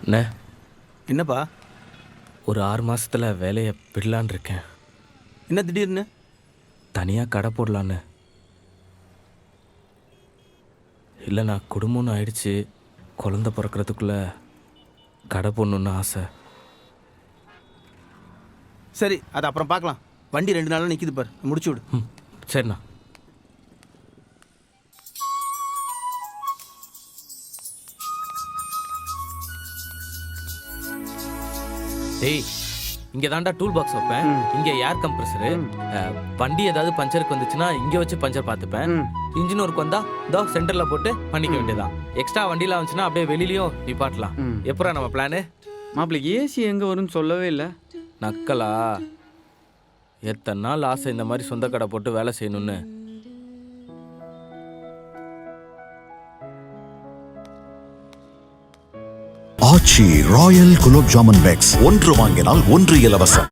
அண்ணே, என்னப்பா? ஒரு 6 மாசத்துல வேலையை விடலான் இருக்கேன். என்ன திடீர்னு? தனியாக கடை போடலான்னு. இல்லை, நான் குடும்பம்னு ஆயிடுச்சு. குழந்த பிறக்கிறதுக்குள்ள கடை போடணுன்னு ஆசை. சரி, அது அப்புறம் பார்க்கலாம். வண்டி 2 நாளாக நிற்கிது பார், முடிச்சு விடு. சரிண்ணா. டேய், இங்கே தாண்டா டூல் பாக்ஸ் வைப்பேன். இங்கே ஏர் கம்ப்ரஸரு. வண்டி ஏதாவது பஞ்சருக்கு வந்துச்சுன்னா இங்கே வச்சு பஞ்சர் பார்த்துப்பேன். இன்ஜின் ஒர்க் வந்தா இதோ சென்டரில் போட்டு பண்ணிக்க வேண்டியதான். எக்ஸ்ட்ரா வண்டியில் வந்துச்சுன்னா அப்படியே வெளியிலையும் நிப்பாட்டலாம். எப்படா நம்ம பிளானு? மாப்பிள்ளை ஏசி எங்கே வரும்னு சொல்லவே இல்லை. நக்கலா? எத்தனை நாள் ஆசை இந்த மாதிரி சொந்த கடை போட்டு வேலை செய்யணும்னு. ஆச்சி ராயல் குலோப் ஜாமுன் பேக்ஸ் 1 வாங்கினால் 1 இலவசம்.